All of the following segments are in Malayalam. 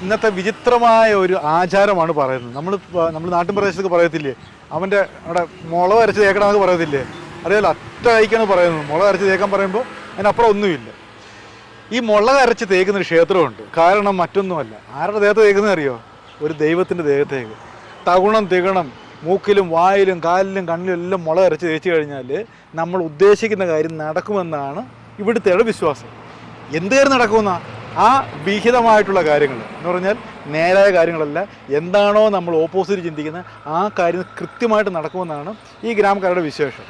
ഇന്നത്തെ വിചിത്രമായ ഒരു ആചാരമാണ് പറയുന്നത്. നമ്മൾ നാട്ടിൻ പ്രദേശത്തൊക്കെ പറയത്തില്ലേ, അവൻ്റെ അവിടെ മുളക് അരച്ച് തേക്കണമെന്നൊക്കെ പറയത്തില്ലേ, അറിയാലോ, അറ്റ കഴിക്കാന്ന് പറയുന്നത്. മുളക് അരച്ച് തേക്കാൻ പറയുമ്പോൾ അതിനപ്പുറം ഒന്നുമില്ല. ഈ മുളക് അരച്ച് തേക്കുന്നൊരു ക്ഷേത്രമുണ്ട്. കാരണം മറ്റൊന്നുമല്ല, ആരുടെ ദേഹത്ത് തേക്കുന്നത് അറിയോ? ഒരു ദൈവത്തിൻ്റെ ദേഹത്തേക്ക്. തകുണം തികണം മൂക്കിലും വായിലും കാലിലും കണ്ണിലും എല്ലാം മുളക് അരച്ച് തേച്ച് കഴിഞ്ഞാൽ നമ്മൾ ഉദ്ദേശിക്കുന്ന കാര്യം നടക്കുമെന്നാണ് ഇവിടുത്തെ വിശ്വാസം. എന്ത് കാര്യം നടക്കുമെന്നാ? ആ വിഹിതമായിട്ടുള്ള കാര്യങ്ങൾ എന്ന് പറഞ്ഞാൽ നേരായ കാര്യങ്ങളല്ല, എന്താണോ നമ്മൾ ഓപ്പോസിറ്റ് ചിന്തിക്കുന്നത് ആ കാര്യം കൃത്യമായിട്ട് നടക്കുമെന്നാണ് ഈ ഗ്രാമക്കാരുടെ വിശേഷം.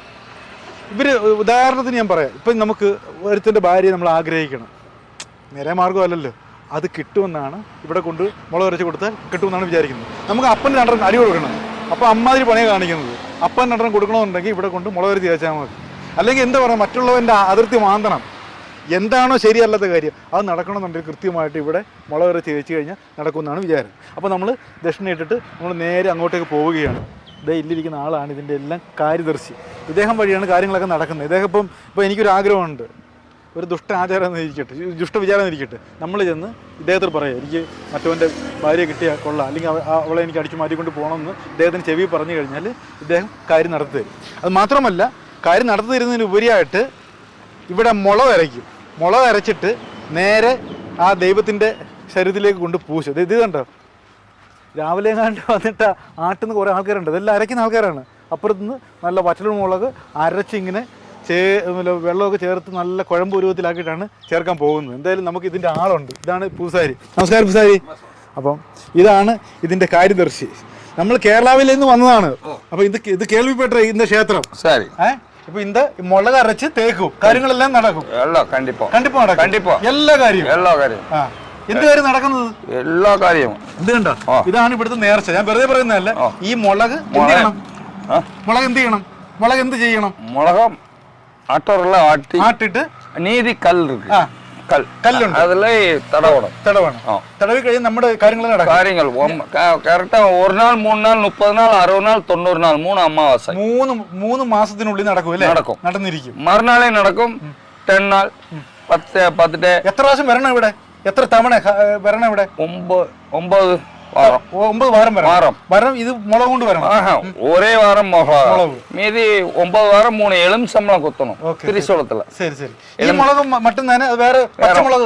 ഉദാഹരണത്തിന് ഞാൻ പറയാം, ഇപ്പം നമുക്ക് ഒരുത്തിൻ്റെ ഭാര്യയെ നമ്മൾ ആഗ്രഹിക്കണം, നേരെ മാർഗ്ഗമല്ലല്ലോ, അത് കിട്ടുമെന്നാണ് ഇവിടെ കൊണ്ട് മുളക് അരച്ച് കൊടുത്താൽ കിട്ടുമെന്നാണ് വിചാരിക്കുന്നത്. നമുക്ക് അപ്പൻ രണ്ടെണ്ണം അടി കൊടുക്കണം, അപ്പോൾ അമ്മാതിരി പണിയാണ് കാണിക്കുന്നത്. അപ്പൻ രണ്ടെണ്ണം കൊടുക്കണമെന്നുണ്ടെങ്കിൽ ഇവിടെ കൊണ്ട് മുളക് അരച്ച് തേച്ചാൽ മതി. അല്ലെങ്കിൽ എന്താ പറയുക, മറ്റുള്ളവൻ്റെ അതിർത്തി മാന്തണം. എന്താണോ ശരിയല്ലാത്ത കാര്യം അത് നടക്കണമെന്നുണ്ടെങ്കിൽ കൃത്യമായിട്ട് ഇവിടെ മുളക് അരച്ച് തേച്ച് കഴിഞ്ഞാൽ നടക്കുമെന്നാണ് വിചാരം. അപ്പോൾ നമ്മൾ ദക്ഷിണ ഇട്ടിട്ട് നമ്മൾ നേരെ അങ്ങോട്ടേക്ക് പോവുകയാണ്. ഇതേ ഇല്ലിരിക്കുന്ന ആളാണ് ഇതിൻ്റെ എല്ലാം കാര്യദർശി. ഇദ്ദേഹം വഴിയാണ് കാര്യങ്ങളൊക്കെ നടക്കുന്നത്. ഇദ്ദേഹം ഇപ്പോൾ എനിക്കൊരു ആഗ്രഹമുണ്ട്, ഒരു ദുഷ്ട ആചാരം എന്നിരിക്കട്ടെ, ദുഷ്ടവിചാരം എന്നിരിക്കട്ടെ, നമ്മൾ ചെന്ന് ഇദ്ദേഹത്തോട് പറയാം, എനിക്ക് മറ്റവൻ്റെ ഭാര്യയെ കിട്ടിയാൽ കൊള്ളാം, അല്ലെങ്കിൽ അവളെ എനിക്ക് അടിച്ചു മാറ്റിക്കൊണ്ട് പോകണമെന്ന് ഇദ്ദേഹത്തിന് ചെവി പറഞ്ഞു കഴിഞ്ഞാൽ ഇദ്ദേഹം കാര്യം നടത്തി തരും. അത് മാത്രമല്ല, കാര്യം നടത്തി തരുന്നതിന് ഉപരിയായിട്ട് ഇവിടെ മുളക് അരച്ചിട്ട് നേരെ ആ ദൈവത്തിൻ്റെ ശരീരത്തിലേക്ക് കൊണ്ട് പൂശും. ഇത് കണ്ടോ, രാവിലെ എങ്ങാണ്ട് വന്നിട്ട് ആട്ടുന്ന കുറേ ആൾക്കാരുണ്ട്, ഇതെല്ലാം അരയ്ക്കുന്ന ആൾക്കാരാണ്. അപ്പുറത്തുനിന്ന് നല്ല വറ്റൽ മുളക് അരച്ചിങ്ങനെ വെള്ളമൊക്കെ ചേർത്ത് നല്ല കുഴമ്പ് ഉരുവത്തിലാക്കിയിട്ടാണ് ചേർക്കാൻ പോകുന്നത്. എന്തായാലും നമുക്ക് ഇതിൻ്റെ ആളുണ്ട്. ഇതാണ് പൂസാരി. നമസ്കാരം പൂസാരി. അപ്പം ഇതാണ് ഇതിൻ്റെ കാര്യദർശി. നമ്മൾ കേരളാവിൽ നിന്ന് വന്നതാണ്. അപ്പം ഇത് കേൾവിപ്പെട്ട ഇതിൻ്റെ ക്ഷേത്രം. ഇപ്പൊ இந்த മുളക് അരച്ച് തേക്കും, കാര്യങ്ങളെല്ലാം നടക്കും. കണ്ടിപ്പോ നടക്കും എല്ലാ കാര്യവും. എന്ത് കാര്യം നടക്കുന്നത്? എല്ലാ കാര്യവും. ഇത് കണ്ടോ, ഇതാണ് ഇവിടുത്തെ നേർച്ച. ഞാൻ വെറുതെ പറയുന്നതല്ല. ഈ മുളക് എന്ത് ചെയ്യണം? മുളക് എന്ത് ചെയ്യണം? മുളക് ആട്ടിട്ട് നീതി കല്ലുണ്ട്, തടവി കഴിഞ്ഞ് നമ്മുടെ കാര്യങ്ങൾ കറക്റ്റാ. ഒരു നാൾ 3 നാൾ 30 നാൾ 60 നാൾ 90 നാൾ 3 അമാവാസ 3 മാസത്തിനുള്ളിൽ നടക്കും അല്ലേ? നടന്നിരിക്കും. മറുനാളെ നടക്കും 10 നാൾ 10 ഡേ. എത്ര പ്രാവശ്യം വരണം ഇവിടെ? എത്ര തവണ വരണം ഇവിടെ? 9 വാരം. ഇത് മുളക് കൊണ്ട് വരണം. ഒരേ വാരം മീതി 9 വാരം 3 എളും ശമ്പളം കുത്തണം തിരുശോളത്തില്. ശരി. ഈ മുളക് മറ്റും തന്നെ വേറെ പച്ചമുളക്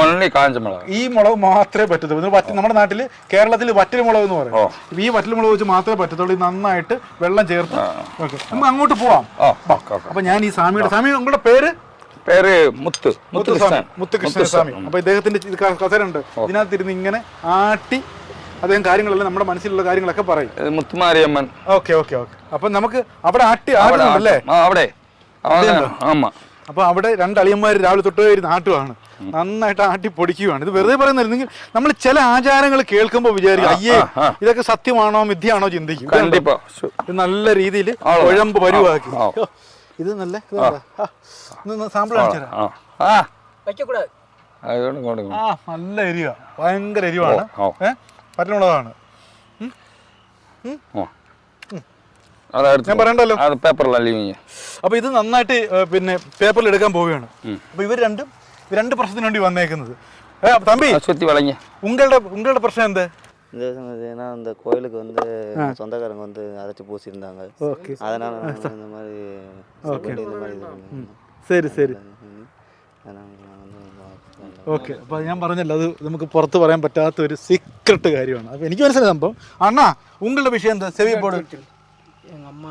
ഓൺലി കാഞ്ചമുളക്. ഈ മുളക് മാത്രമേ പറ്റത്തുള്ളൂ. നമ്മുടെ നാട്ടില് കേരളത്തിൽ വറ്റൽ മുളക് എന്ന് പറയും. ഈ വറ്റൽ മുളക് വെച്ച് മാത്രമേ പറ്റത്തുള്ളൂ. നന്നായിട്ട് വെള്ളം ചേർത്ത് നമുക്ക് അങ്ങോട്ട് പോവാം. അപ്പൊ ഞാൻ ഈ സ്വാമി നിങ്ങളുടെ പേര് മുത്തുകൃഷ്ണസ്വാമി. അപ്പൊ ഇദ്ദേഹത്തിന്റെ കഥയുണ്ട്. ഇതിനകത്തിരുന്ന് ഇങ്ങനെ ആട്ടി അദ്ദേഹം കാര്യങ്ങളെല്ലാം നമ്മുടെ മനസ്സിലുള്ള കാര്യങ്ങളൊക്കെ പറയും. മുത്തുമാരിയമ്മൻ. ഓക്കെ. അപ്പൊ നമുക്ക് അവിടെ ആടുന്നുണ്ടല്ലേ? അപ്പൊ അവിടെ 2 അളിയന്മാർ രാവിലെ തൊട്ട് നാട്ടുവാണ്, നന്നായിട്ട് ആട്ടി പൊടിക്കുകയാണ്. ഇത് വെറുതെ പറയുന്നില്ല. നിങ്ങൾ നമ്മൾ ചില ആചാരങ്ങൾ കേൾക്കുമ്പോൾ വിചാരിക്കും, അയ്യേ ഇതൊക്കെ സത്യമാണോ മിഥ്യയാണോ ചിന്തിക്കും. ഇത് നല്ല രീതിയിൽ കുഴമ്പ് പരുവാക്കി. ഇത് നല്ല സാമ്പിൾ നല്ല എരിവ, ഭയങ്കര എരിവാണ്. പറ്റലുള്ളതാണ്. ഞാൻ പറയണ്ടല്ലോ. അപ്പൊ ഇത് നന്നായിട്ട് പിന്നെ പേപ്പറിൽ എടുക്കാൻ പോവുകയാണ്. അപ്പൊ ഇവർ രണ്ട് പ്രശ്നത്തിന് വേണ്ടി വന്നേക്കുന്നത്. തമ്പി, ഉങ്ങളുടെ പ്രശ്നം എന്താ? ஏன்னா இந்த கோயிலுக்கு வந்து சொந்தக்காரங்க வந்து அரைச்சி பூசியிருந்தாங்க. அதனால இந்த மாதிரி ശരി. ഓക്കെ. അപ്പൊ ഞാൻ പറഞ്ഞല്ലോ, അത് നമുക്ക് പുറത്ത് പറയാൻ പറ്റാത്ത ഒരു സീക്രട്ട് കാര്യമാണ്. അപ്പൊ എനിക്ക് മനസ്സിലായ സംഭവം. അണ്ണാ, ഉങ്ങളുടെ വിഷയം എന്താ? செவி போடு. எங்க அம்மா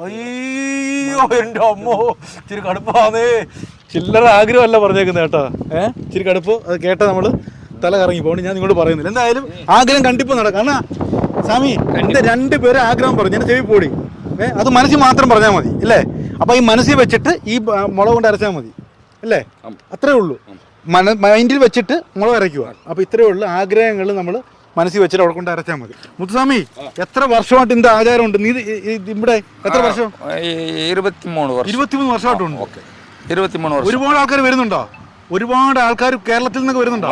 അയ്യോ എന്റെ അമ്മോ, ഇച്ചിരി കടുപ്പാന്നേ. ചില്ലറ ആഗ്രഹമല്ല പറഞ്ഞേക്കുന്നത് കേട്ടോ. ഇച്ചിരി കടുപ്പ്. അത് കേട്ടാ നമ്മള് തല കറങ്ങി പോകണം. ഞാൻ നിങ്ങളോട് പറയുന്നില്ല. എന്തായാലും ആഗ്രഹം കണ്ടിപ്പോ നടക്കാം. കാരണം സ്വാമി എന്റെ 2 പേരെ ആഗ്രഹം പറഞ്ഞു, ഞാൻ ചെവി പോടി. അത് മനസ്സിൽ മാത്രം പറഞ്ഞാൽ മതി അല്ലേ? അപ്പൊ ഈ മനസ്സിൽ വെച്ചിട്ട് ഈ മുളക് കൊണ്ട് അരച്ചാൽ മതി അല്ലേ? അത്രേ ഉള്ളൂ. മൈൻഡിൽ വെച്ചിട്ട് മുളക് അരയ്ക്കുക. അപ്പൊ ഇത്രയേ ഉള്ളൂ. ആഗ്രഹങ്ങൾ നമ്മൾ മനസ്സിൽ വെച്ചിട്ട് അവിടെ കൊണ്ട് അരച്ചാൽ മതി. മുത്തുസ്വാമി, എത്ര വർഷമായിട്ട് ഇതിന്റെ ആചാരമുണ്ട്? നീ ഇവിടെ എത്ര വർഷം? 23 വർഷമായിട്ടുണ്ട്. 23 വർഷം. ഒരുപാട് ആൾക്കാർ വരുന്നുണ്ടോ? ഒരുപാട് ആൾക്കാർ കേരളത്തിൽ നിന്നൊക്കെ വരുന്നുണ്ടോ?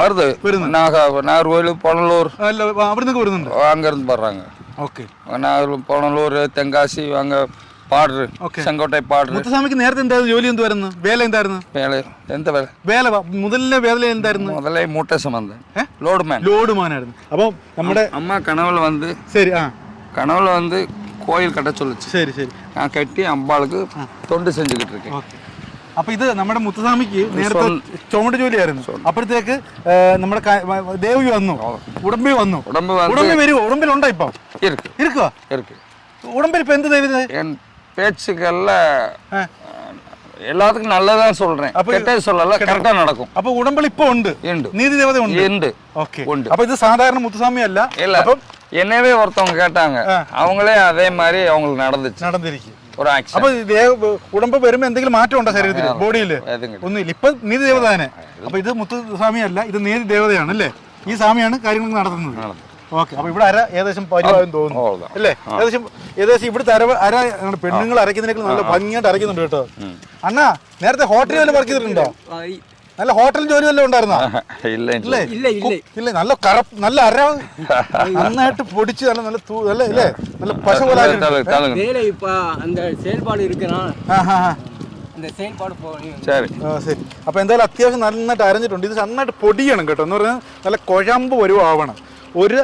നാഗർകോവിൽ, പൊണലൂർ, അവിടെ നിന്നൊക്കെ വരുന്നുണ്ട്. അങ്ങിരുന്ന് പറഞ്ഞാங்க. ഓക്കെ. പൊണലൂർ, തെങ്കാശി, அங்கே പാടർ ചെങ്കോട്ടെ പാടർ. മുത്തുസ്വാമിക്ക് നേരത്തെ എന്തായിരുന്നു ജോലി? എന്തുവായിരുന്നു വേല? എന്തായിരുന്നു വേല? മുതലിലെ വേല എന്തായിരുന്നു? മുതലേ മൂട്ട സംബന്ധം ലോഡ്മാനായിരുന്നു. അപ്പൊ നമ്മുടെ അമ്മ കനവുல வந்து ശരി கனவுல வந்து கோயில் கட்ட சொல்லுச்சு. ശരി ശരി. நான் கட்டி அம்பாளுக்கு தொண்டு செஞ்சுக்கிட்டு இருக்கேன். അപ്പൊ ഇത് നമ്മുടെ മുത്തുസ്വാമിക്ക് നേരത്തെ ചുമട് ജോലിയായിരുന്നു. അപ്പോഴത്തേക്ക് നമ്മുടെ ദേവി വന്നു, ഉടമ്പി വന്നു. ഉടമ്പി വരുവോ? ഉടമ്പിലുണ്ടോ ഇപ്പൊ? ഇരിക്കുവാ? உடம்பில் இப்போ எந்த தெய்வம்? என் பேச்சுக்கல்ல எல்லாத்துக்கும் நல்லதான் சொல்றேன், கெட்டது சொல்லல, கரெக்டா நடக்கும். அப்ப உடம்பில் இப்போ உண்டு, நீதி தேவதை உண்டு. ஓகே, உண்டு. அப்ப இது சாதாரண முத்துசாமி அல்ல. இல்ல, என்னவே ஒருத்தவங்க கேட்டாங்க, அவங்களே அதே மாதிரி அவங்களுக்கு நடந்துருக்கு ഒരു ആക്ഷൻ. അപ്പൊ ഉടമ്പ് വരുമ്പോ എന്തെങ്കിലും മാറ്റം ഉണ്ടോ ശരീരത്തിൽ, ബോഡിയിൽ? ഒന്നുമില്ല. ഇപ്പൊ നീതി ദേവത തന്നെ. അപ്പൊ ഇത് മുത്തുസ്വാമി അല്ല, ഇത് നീതി ദേവതയാണ് അല്ലേ? ഈ സ്വാമിയാണ് കാര്യങ്ങൾ നടത്തുന്നത്. ഓക്കെ. അപ്പൊ ഇവിടെ അര ഏകദേശം പരിപാടി തോന്നുന്നു അല്ലേ? ഏകദേശം ഇവിടുത്തെ അര പെണ്ണുങ്ങൾ അരയ്ക്കുന്നതിനേക്കാൾ നല്ല ഭംഗിയായിട്ട് അരയ്ക്കുന്നുണ്ട് കേട്ടോ. അണ്ണാ, നേരത്തെ ഹോട്ടലിൽ വല്ല വർക്ക് ചെയ്തിട്ടുണ്ടോ? നല്ല ഹോട്ടൽ ജോലി വല്ലതും ഉണ്ടായിരുന്നോ? ഇല്ല. നല്ല അര നന്നായിട്ട് പൊടിച്ച് നല്ല പശ പോലെ. ശരി. അപ്പൊ എന്തായാലും അത്യാവശ്യം നന്നായിട്ട് അരഞ്ഞിട്ടുണ്ട്. ഇത് നന്നായിട്ട് പൊടിയണം കേട്ടോ. എന്ന് പറഞ്ഞാൽ നല്ല കുഴമ്പ് വരുവാവണം. ഒരു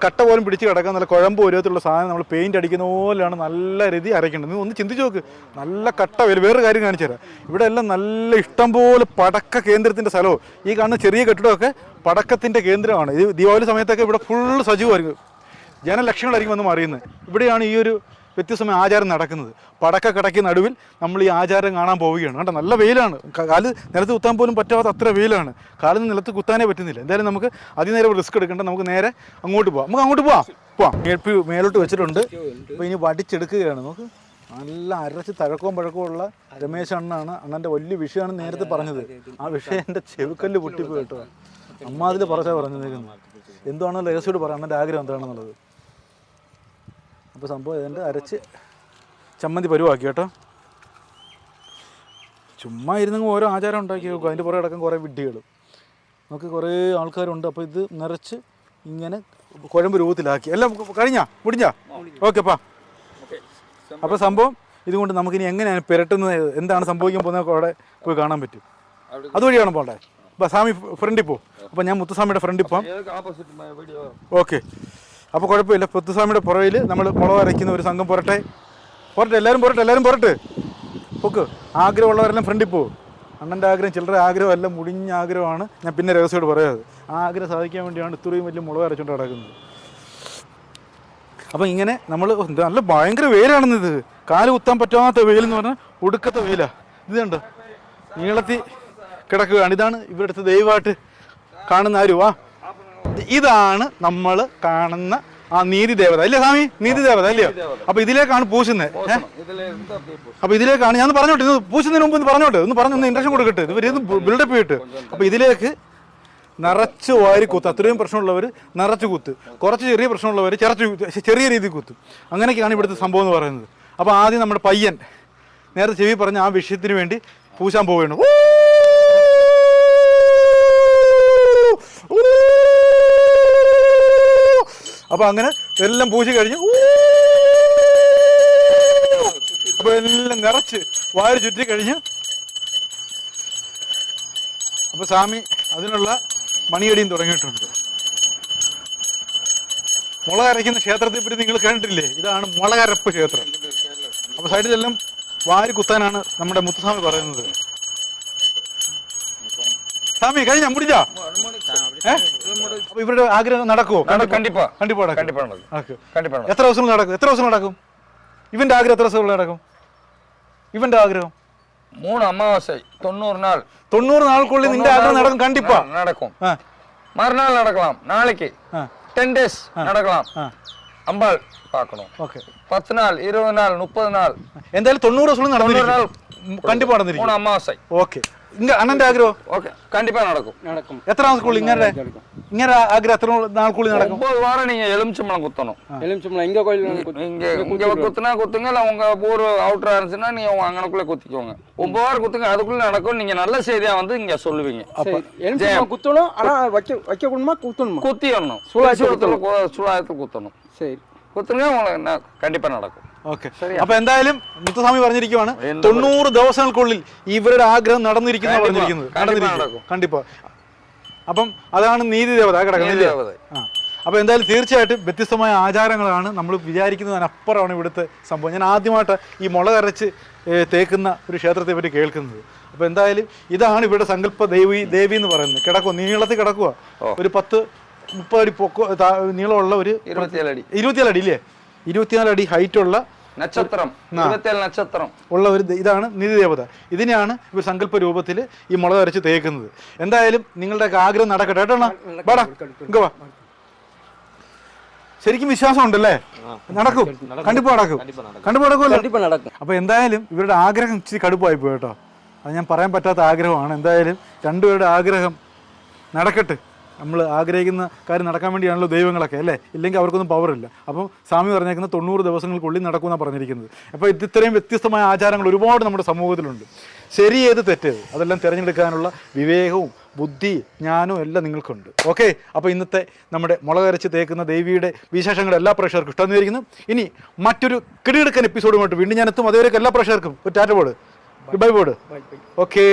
കട്ട പോലും പിടിച്ച് കിടക്കാൻ നല്ല കുഴമ്പ് വരുവത്തിലുള്ള സാധനം നമ്മൾ പെയിന്റ് അടിക്കുന്ന പോലെയാണ് നല്ല രീതി അരയ്ക്കേണ്ടത്. നീ ഒന്ന് ചിന്തിച്ച് നോക്ക്, നല്ല കട്ട വരും. വേറൊരു കാര്യം കാണിച്ചു തരാം. ഇവിടെ എല്ലാം നല്ല ഇഷ്ടംപോലെ പടക്ക കേന്ദ്രത്തിൻ്റെ സ്ഥലവും ഈ കാണുന്ന ചെറിയ കെട്ടിടമൊക്കെ പടക്കത്തിൻ്റെ കേന്ദ്രമാണ്. ഇത് ദീപാവലി സമയത്തൊക്കെ ഇവിടെ ഫുൾ സജീവമായിരിക്കും, ജനലക്ഷങ്ങളായിരിക്കും വന്ന് അറിയുന്നത്. ഇവിടെയാണ് ഈ ഒരു വ്യത്യസ്തമായ ആചാരം നടക്കുന്നത്. പടക്കക്കടയ്ക്ക് നടുവിൽ നമ്മൾ ഈ ആചാരം കാണാൻ പോവുകയാണ്. കേട്ടോ, നല്ല വെയിലാണ്. കാല് നിലത്ത് കുത്താൻ പോലും പറ്റാത്ത അത്ര വെയിലാണ്. കാലിന് നിലത്ത് കുത്താനേ പറ്റുന്നില്ല. എന്തായാലും നമുക്ക് അതിനേരം റിസ്ക് എടുക്കേണ്ട, നമുക്ക് നേരെ അങ്ങോട്ട് പോവാം. നമുക്ക് അങ്ങോട്ട് പോവാം. മേലോട്ട് വെച്ചിട്ടുണ്ട്. അപ്പോൾ ഇനി വടിച്ചെടുക്കുകയാണ്. നമുക്ക് നല്ല അരച്ച് തഴക്കവും പഴക്കവും ഉള്ള രമേശ് അണ്ണാണ്. അണ്ണൻ്റെ വലിയ വിഷയമാണ് നേരത്തെ പറഞ്ഞത്. ആ വിഷയം എൻ്റെ ചെവിക്കല്ല് പൊട്ടിപ്പോയി കേട്ടോ. അമ്മ അതിൽ പറഞ്ഞതേക്കുന്നു. എന്താണോ രഹസ്യോട് പറയാം, അണ്ണൻ്റെ ആഗ്രഹം എന്താണെന്നുള്ളത്. അപ്പോൾ സംഭവം ഇതിൻ്റെ അരച്ച് ചമ്മന്തി പരുവാക്കി കേട്ടോ. ചുമ്മാ ഇരുന്നെങ്കിൽ ഓരോ ആചാരം ഉണ്ടാക്കി വെക്കും. അതിൻ്റെ പുറകെ അടക്കം കുറേ വിഡ്ഢികൾ, നമുക്ക് കുറേ ആൾക്കാരുണ്ട്. അപ്പോൾ ഇത് നിറച്ച് ഇങ്ങനെ കുഴമ്പ് രൂപത്തിലാക്കി. എല്ലാം മുടിഞ്ഞാ? ഓക്കെപ്പാ. അപ്പോൾ സംഭവം ഇതുകൊണ്ട് നമുക്കിനി എങ്ങനെയാണ് പുരട്ടുന്നത്, എന്താണ് സംഭവിക്കാൻ പോകുന്നത് അവിടെ പോയി കാണാൻ പറ്റും. അതുവഴിയാണ് പോകണ്ടേ? അപ്പോൾ സ്വാമി ഫ്രണ്ടിൽ പോകും. അപ്പോൾ ഞാൻ മുത്തുസ്വാമിയുടെ ഫ്രണ്ടിൽ പോകാം. ഓക്കെ. അപ്പോൾ കുഴപ്പമില്ല. മുത്തുസ്വാമിയുടെ പുറകിൽ നമ്മൾ മുളക് അരയ്ക്കുന്ന ഒരു സംഘം പോരട്ടെ. എല്ലാവരും പോരട്ടെ. ഓക്കെ. ആഗ്രഹമുള്ളവരെല്ലാം ഫ്രണ്ടിൽ പോകും. അണ്ണൻ്റെ ആഗ്രഹം ചില്ലറ ആഗ്രഹമല്ല, മുടിഞ്ഞ ആഗ്രഹമാണ്. ഞാൻ പിന്നെ രഹസ്യമായിട്ട് പറയാതെ, ആ ആഗ്രഹം സാധിക്കാൻ വേണ്ടിയാണ് ഇത്രയും വലിയ മുളക് അരച്ചുകൊണ്ട് കിടക്കുന്നത്. അപ്പം ഇങ്ങനെ നമ്മൾ നല്ല ഭയങ്കര വെയിലാണെന്നിത്. കാല് കുത്താൻ പറ്റാത്ത വെയിലെന്ന് പറഞ്ഞാൽ ഒടുക്കത്തെ വെയിലാണ്. ഇത് കണ്ടോ, നീളത്തിൽ കിടക്കുകയാണ്. ഇതാണ് ഇവിടുത്തെ ദൈവമായിട്ട് കാണുന്ന ആരുവാ. ഇതാണ് നമ്മൾ കാണുന്ന ആ നീതി ദേവത അല്ലേ സ്വാമി? നീതി ദേവത അല്ലയോ? അപ്പൊ ഇതിലേക്കാണ് പൂശുന്നത്. അപ്പൊ ഇതിലേക്കാണ് ഞാൻ പറഞ്ഞോട്ടെ, ഇത് പൂശുന്നതിന് മുമ്പ് ഒന്ന് പറഞ്ഞൊന്ന് ഇൻട്രക്ഷൻ കൊടുക്കട്ടെ, ഇവരൊന്ന് ബിൽഡപ്പ് ചെയ്തിട്ട്. അപ്പൊ ഇതിലേക്ക് നിറച്ച് വാരി കുത്ത്. അത്രയും പ്രശ്നമുള്ളവർ നിറച്ച് കുത്ത്, കുറച്ച് ചെറിയ പ്രശ്നമുള്ളവർ ചെറിയ രീതിയിൽ കുത്തും. അങ്ങനെയൊക്കെയാണ് ഇവിടുത്തെ സംഭവം എന്ന് പറയുന്നത്. അപ്പോൾ ആദ്യം നമ്മുടെ പയ്യൻ നേരത്തെ ചെവി പറഞ്ഞ ആ വിഷയത്തിന് വേണ്ടി പൂശാൻ പോവുകയാണ്. അപ്പോൾ അങ്ങനെ എല്ലാം പൂശി കഴിഞ്ഞ് അപ്പോൾ എല്ലാം നിറച്ച് വാരി ചുറ്റി കഴിഞ്ഞ് അപ്പോൾ സ്വാമി അതിനുള്ള മണിയടിയും തുടങ്ങിയിട്ടുണ്ട്. മുളകരയ്ക്കുന്ന ക്ഷേത്രത്തെ പറ്റി നിങ്ങൾ കണ്ടിട്ടില്ലേ? ഇതാണ് മുളകരപ്പ് ക്ഷേത്രം. അപ്പോൾ സൈഡിലെല്ലാം വാരി കുത്താനാണ് നമ്മുടെ മുത്തുസ്വാമി പറയുന്നത്. സ്വാമി കഴിഞ്ഞ മുടിഞ്ഞാ? അപ്പൊ ഇവരുടെ ആഗ്രഹം നടക്കുമോ? എത്ര ദിവസം നടക്കും? ഇവന്റെ ആഗ്രഹം എത്ര ദിവസം നടക്കും? ഇവന്റെ ആഗ്രഹം 3 അമാവാസை 90 നാൾക്കുള്ളിൽ നിന്റെ ആഗ്രഹം നടക്കും. കണ്ടിപ്പാ നടക്കും. മറുനാൾ നടക്കണം, നാളേക്ക് 10 days നടക്കണം. അമ്പാൾ பார்க்கணும். ഓക്കേ. 10 നാൾ, 20 നാൾ, 30 നാൾ, എന്തായാലും 90 ദിവസം നടന്നിരിക്കും. കണ്ടിപ്പാ നടന്നിരിക്കും. 3 അമാവാസை. ഓക്കേ. അണ്ണന്റെ ആഗ്രഹം കണ്ടിപ്പാ നടക്കും. എത്ര നാൾക്കുള്ളിൽ ഇങ്ങനെ ആഗ്രഹം എത്ര നാൾക്കുള്ളിൽ നടക്കും? 9 வாரம் நீங்க எலுமிச்சம்பழம் குத்தணும். எலுமிச்சம்பழம் எங்க கோயில் இங்க குத்துனா குத்துங்க, இல்ல உங்க ஊர் அவுட்டரா இருந்துச்சுன்னா நீங்க அங்கனக்குள்ள குத்திக்கோங்க. 9 வாரம் குத்துங்க, அதுக்குள்ள நடக்கும். நீங்க நல்ல செய்தியா வந்து இங்க சொல்லுவீங்க. எலுமிச்சம்பழம் குத்தணும், ஆனா வைக்க கூடமா குத்திடணும். சூழாயத்துல குத்தணும். சரி, குத்துங்க, உங்களுக்கு கண்டிப்பா நடக்கும். ഓക്കെ. അപ്പൊ എന്തായാലും മുത്തുസ്വാമി പറഞ്ഞിരിക്കുവാണ് 90 ദിവസങ്ങൾക്കുള്ളിൽ ഇവരുടെ ആഗ്രഹം നടന്നിരിക്കുന്ന പറഞ്ഞിരിക്കുന്നത്. കണ്ടിപ്പോ. അപ്പം അതാണ് നീതി ദേവത കിടക്കുന്നത്. അപ്പോൾ എന്തായാലും തീർച്ചയായിട്ടും വ്യത്യസ്തമായ ആചാരങ്ങളാണ്. നമ്മൾ വിചാരിക്കുന്നതിനപ്പുറമാണ് ഇവിടുത്തെ സംഭവം. ഞാൻ ആദ്യമായിട്ട് ഈ മുളക് അരച്ച് തേക്കുന്ന ഒരു ക്ഷേത്രത്തെ പറ്റി കേൾക്കുന്നത്. അപ്പോൾ എന്തായാലും ഇതാണ് ഇവിടെ സങ്കല്പ ദേവി എന്ന് പറയുന്നത്. കിടക്കുക, നീളത്തിൽ കിടക്കുക. ഒരു 10-30 അടി നീളമുള്ള ഒരു 24 അടി ഇല്ലേ, 24 അടി ഹൈറ്റുള്ള നക്ഷത്രം ഉള്ള ഒരു ഇതാണ് നിധി ദേവത. ഇതിനെയാണ് ഇവർ സങ്കല്പ രൂപത്തിൽ ഈ മുളക് അരച്ച് തേക്കുന്നത്. എന്തായാലും നിങ്ങളുടെ ആഗ്രഹം നടക്കട്ടെ കേട്ടോ. വാടാ വാ. ശരിക്കും വിശ്വാസം ഉണ്ടല്ലേ? നടക്കും, കണ്ടിപ്പോ നടക്കുമല്ലോ. അപ്പൊ എന്തായാലും ഇവരുടെ ആഗ്രഹം ഇച്ചിരി കടുപ്പായി പോയി കേട്ടോ. അത് ഞാൻ പറയാൻ പറ്റാത്ത ആഗ്രഹമാണ്. എന്തായാലും രണ്ടുപേരുടെ ആഗ്രഹം നടക്കട്ടെ. നമ്മൾ ആഗ്രഹിക്കുന്ന കാര്യം നടക്കാൻ വേണ്ടിയാണല്ലോ ദൈവങ്ങളൊക്കെ അല്ലേ, ഇല്ലെങ്കിൽ അവർക്കൊന്നും പവറില്ല. അപ്പം സ്വാമി പറഞ്ഞേക്കുന്നത് 90 ദിവസങ്ങൾക്കുള്ളിൽ നടക്കുമെന്നാണ് പറഞ്ഞിരിക്കുന്നത്. അപ്പോൾ ഇത്രയും വ്യത്യസ്തമായ ആചാരങ്ങൾ ഒരുപാട് നമ്മുടെ സമൂഹത്തിലുണ്ട്. ശരി ഏത് തെറ്റേത് അതെല്ലാം തിരഞ്ഞെടുക്കാനുള്ള വിവേകവും ബുദ്ധി ജ്ഞാനവും എല്ലാം നിങ്ങൾക്കുണ്ട്. ഓക്കെ. അപ്പോൾ ഇന്നത്തെ നമ്മുടെ മുളക് അരച്ച് തേക്കുന്ന ദേവിയുടെ വിശേഷങ്ങൾ എല്ലാ പ്രേക്ഷകർക്കും ഇഷ്ടം വിചാരിക്കുന്നു. ഇനി മറ്റൊരു കിടികിടക്കൻ എപ്പിസോഡുമായിട്ട് വീണ്ടും ഞാൻ എത്തും. അതുവരെയൊക്കെ എല്ലാ പ്രേക്ഷകർക്കും ഒരു ടാറ്റ ബോർഡ്, ബൈ ബോർഡ്. ഓക്കേ.